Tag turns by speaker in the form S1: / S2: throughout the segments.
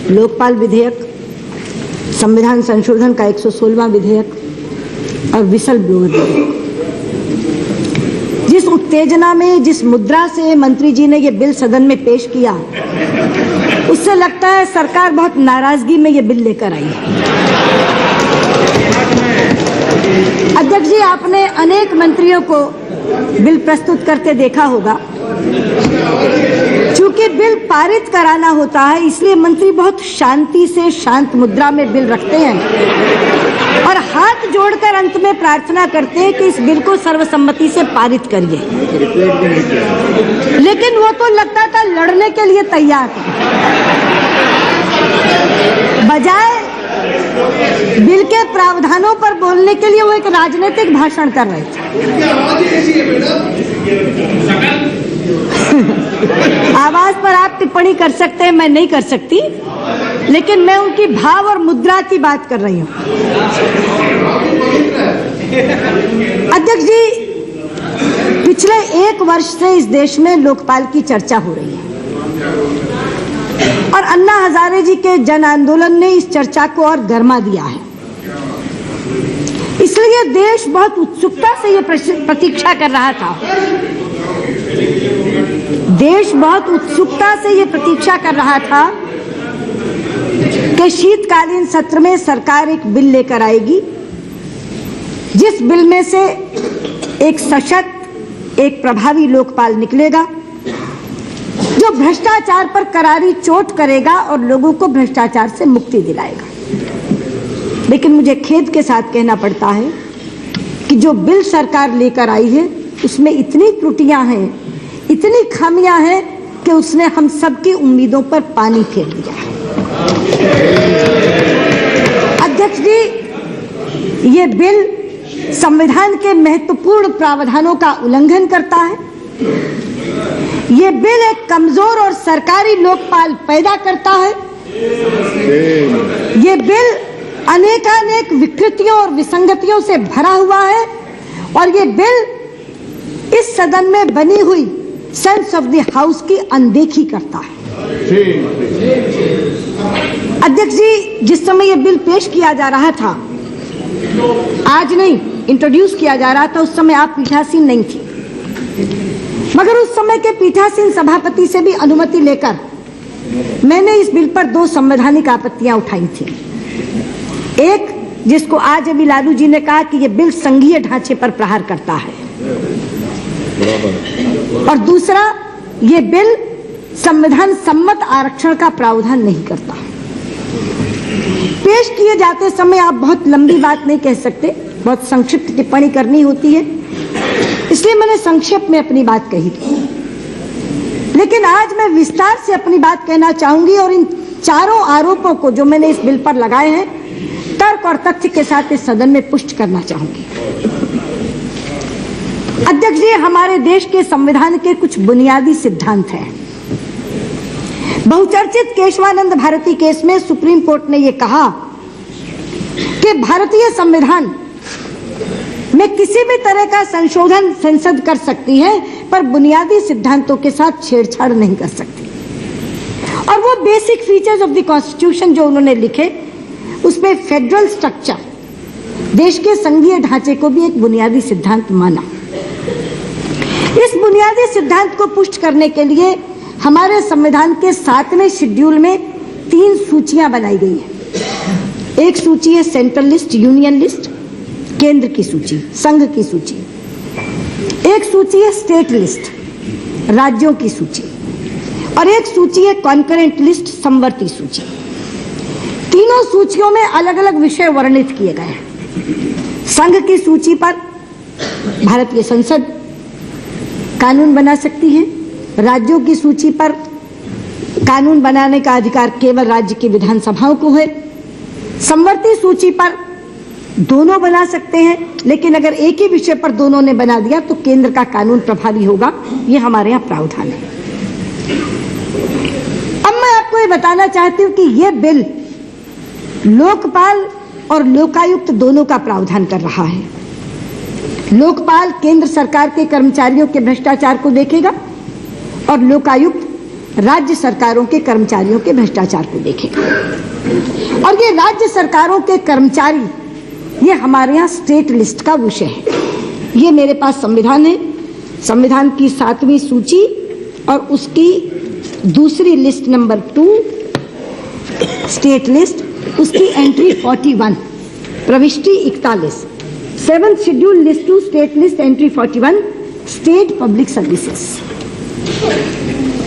S1: लोकपाल विधेयक, संविधान संशोधन का 116वां विधेयक और विसल ब्लोअर विधेयक। जिस उत्तेजना में, जिस मुद्रा से मंत्री जी ने ये बिल सदन में पेश किया, उससे लगता है सरकार बहुत नाराजगी में ये बिल लेकर आई है। अध्यक्ष जी, आपने अनेक मंत्रियों को बिल प्रस्तुत करते देखा होगा। चूंकि बिल पारित कराना होता है, इसलिए मंत्री बहुत शांति से, शांत मुद्रा में बिल रखते हैं और हाथ जोड़कर अंत में प्रार्थना करते हैं कि इस बिल को सर्वसम्मति से पारित करिए। लेकिन वो तो लगता था लड़ने के लिए तैयार था। बजाय बिल के प्रावधानों पर बोलने के लिए वो एक राजनीतिक भाषण कर रहे थे। आवाज पर आप टिप्पणी कर सकते हैं, मैं नहीं कर सकती, लेकिन मैं उनकी भाव और मुद्रा की बात कर रही हूं। अध्यक्ष जी, पिछले 1 वर्ष से इस देश में लोकपाल की चर्चा हो रही है और अन्ना हजारे जी के जन आंदोलन ने इस चर्चा को और गर्मा दिया है। इसलिए देश बहुत उत्सुकता से ये प्रतीक्षा कर रहा था। देश बहुत उत्सुकता से ये प्रतीक्षा कर रहा था कि शीतकालीन सत्र में सरकार एक बिल लेकर आएगी, जिस बिल में से एक सशक्त, एक प्रभावी लोकपाल निकलेगा, जो भ्रष्टाचार पर करारी चोट करेगा और लोगों को भ्रष्टाचार से मुक्ति दिलाएगा। लेकिन मुझे खेद के साथ कहना पड़ता है कि जो बिल सरकार लेकर आई है, उसमें इतनी त्रुटियां हैं, इतनी खामियां हैं कि उसने हम सबकी उम्मीदों पर पानी फेर दिया है। अध्यक्ष जी, ये बिल संविधान के महत्वपूर्ण प्रावधानों का उल्लंघन करता है। ये बिल एक कमजोर और सरकारी लोकपाल पैदा करता है। ये बिल अनेकानेक विकृतियों और विसंगतियों से भरा हुआ है और ये बिल इस सदन में बनी हुई सेंस ऑफ द हाउस की अनदेखी करता है। अध्यक्ष जी, जिस समय यह बिल पेश किया जा रहा था, आज नहीं, इंट्रोड्यूस किया जा रहा था, उस समय आप पीठासीन नहीं थी, मगर उस समय के पीठासीन सभापति से भी अनुमति लेकर मैंने इस बिल पर 2 संवैधानिक आपत्तियां उठाई थी। एक, जिसको आज अभी लालू जी ने कहा कि यह बिल संघीय ढांचे पर प्रहार करता है, और दूसरा, ये बिल संविधान सम्मत आरक्षण का प्रावधान नहीं करता। पेश किए जाते समय आप बहुत लंबी बात नहीं कह सकते, बहुत संक्षिप्त टिप्पणी करनी होती है, इसलिए मैंने संक्षेप में अपनी बात कही थी। लेकिन आज मैं विस्तार से अपनी बात कहना चाहूंगी और इन चारों आरोपों को जो मैंने इस बिल पर लगाए हैं, तर्क और तथ्य के साथ इस सदन में पुष्ट करना चाहूंगी। अध्यक्ष जी, हमारे देश के संविधान के कुछ बुनियादी सिद्धांत हैं। बहुचर्चित केशवानंद भारती केस में सुप्रीम कोर्ट ने यह कहा कि भारतीय संविधान में किसी भी तरह का संशोधन संसद कर सकती है, पर बुनियादी सिद्धांतों के साथ छेड़छाड़ नहीं कर सकती। और वो basic features of the constitution जो उन्होंने लिखे, उसमें फेडरल स्ट्रक्चर, देश के संघीय ढांचे को भी एक बुनियादी सिद्धांत माना। इस बुनियादी सिद्धांत को पुष्ट करने के लिए हमारे संविधान के 7वें शेड्यूल में 3 सूचियां बनाई गई है। एक सूची है सेंट्रल लिस्ट, यूनियन लिस्ट, केंद्र की सूची, संघ की सूची। एक सूची है स्टेट लिस्ट, राज्यों की सूची, और एक सूची है कॉन्करेंट लिस्ट, समवर्ती सूची। तीनों सूचियों में अलग अलग विषय वर्णित किए गए हैं। संघ की सूची पर भारतीय संसद कानून बना सकती है, राज्यों की सूची पर कानून बनाने का अधिकार केवल राज्य की विधानसभाओं को है, समवर्ती सूची पर दोनों बना सकते हैं, लेकिन अगर एक ही विषय पर दोनों ने बना दिया तो केंद्र का कानून प्रभावी होगा। ये हमारे यहाँ प्रावधान है। अब मैं आपको ये बताना चाहती हूँ कि ये बिल लोकपाल और लोकायुक्त दोनों का प्रावधान कर रहा है। लोकपाल केंद्र सरकार के कर्मचारियों के भ्रष्टाचार को देखेगा और लोकायुक्त राज्य सरकारों के कर्मचारियों के भ्रष्टाचार को देखेगा। और ये राज्य सरकारों के कर्मचारी, ये हमारे यहाँ स्टेट लिस्ट का विषय है। ये मेरे पास संविधान है, संविधान की 7वीं सूची और उसकी दूसरी लिस्ट नंबर 2 स्टेट लिस्ट, उसकी एंट्री 41, प्रविष्टि 41, 7th schedule list 2 state list entry 41, state public services.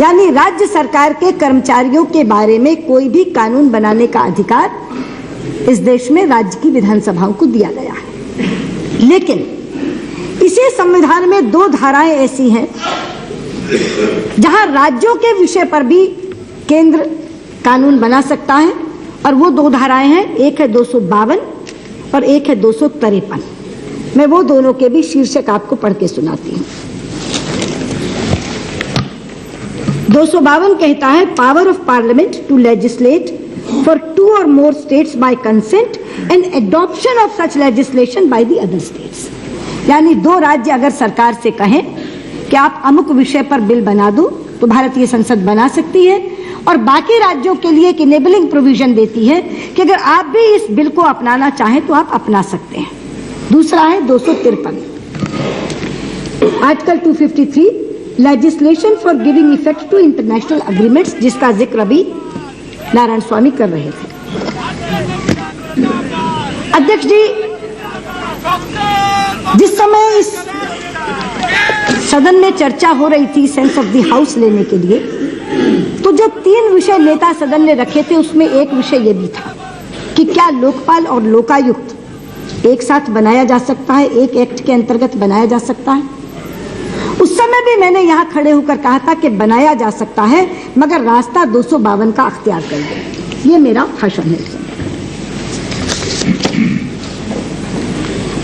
S1: यानी राज्य सरकार के कर्मचारियों के बारे में कोई भी कानून बनाने का अधिकार इस देश में राज्य की विधानसभाओं को दिया गया है। लेकिन इसी संविधान में 2 धाराएं ऐसी हैं जहां राज्यों के विषय पर भी केंद्र कानून बना सकता है, और वो 2 धाराएं हैं, एक है 252 और एक है 253। मैं वो दोनों के भी शीर्षक आपको पढ़ के सुनाती हूँ। 252 कहता है, power of parliament to legislate for 2 or more states by consent and adoption of such legislation by the other states। यानी 2 राज्य अगर सरकार से कहें कि आप अमुक विषय पर बिल बना दो, तो भारतीय संसद बना सकती है, और बाकी राज्यों के लिए एक इनेबलिंग प्रोविजन देती है कि अगर आप भी इस बिल को अपनाना चाहें तो आप अपना सकते हैं। दूसरा है 253, article 253, legislation for giving effect to international agreements, जिसका जिक्र अभी नारायण स्वामी कर रहे थे। अध्यक्ष जी, जिस समय इस सदन में चर्चा हो रही थी सेंस ऑफ द हाउस लेने के लिए, तो जो 3 विषय नेता सदन ने रखे थे उसमें एक विषय ये भी था कि क्या लोकपाल और लोकायुक्त एक साथ बनाया जा सकता है, एक एक्ट के अंतर्गत बनाया जा सकता है। उस समय भी मैंने यहां खड़े होकर कहा था कि बनाया जा सकता है, मगर रास्ता 252 का अख्तियार कर दे। ये मेरा भाषण है।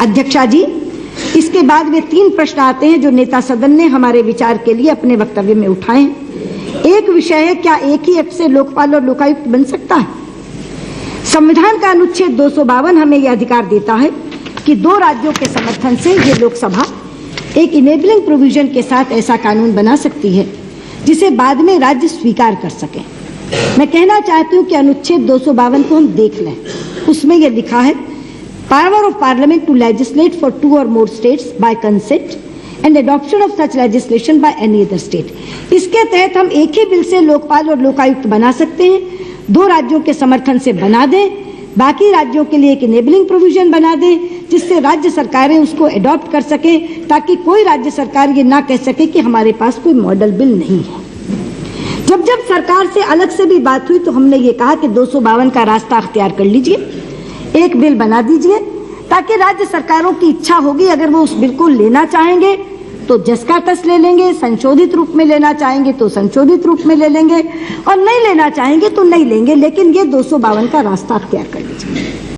S1: अध्यक्षा जी, इसके बाद वे 3 प्रश्न आते हैं जो नेता सदन ने हमारे विचार के लिए अपने वक्तव्य में उठाए। एक विषय है, क्या एक ही एक्ट से लोकपाल और लोकायुक्त बन सकता है? संविधान का अनुच्छेद 252 हमें यह अधिकार देता है कि 2 राज्यों के समर्थन से ये लोकसभा एक इनेबलिंग प्रोविजन के साथ ऐसा कानून बना सकती है जिसे बाद में राज्य स्वीकार कर सके। मैं कहना चाहती हूं कि अनुच्छेद 252 को हम देख लें। उसमें यह लिखा है, power of parliament to legislate for 2 or more states by consent and adoption of such legislation by any other state। इसके तहत हम एक ही बिल से लोकपाल और लोकायुक्त बना सकते हैं, 2 राज्यों के समर्थन से बना दें, बाकी राज्यों के लिए एक इनेबलिंग प्रोविजन बना दें जिससे राज्य सरकारें उसको अडॉप्ट कर सके, ताकि कोई राज्य सरकार ये ना कह सके कि हमारे पास कोई मॉडल बिल नहीं है। जब जब सरकार से अलग से भी बात हुई तो हमने ये कहा कि 252 का रास्ता अख्तियार कर लीजिए, एक बिल बना दीजिए, ताकि राज्य सरकारों की इच्छा होगी अगर वो उस बिल को लेना चाहेंगे तो जस का तस ले लेंगे, संशोधित रूप में लेना चाहेंगे तो संशोधित रूप में ले लेंगे, और नहीं लेना चाहेंगे तो नहीं लेंगे, लेकिन ये 252 का रास्ता अख्तियार कर लीजिए।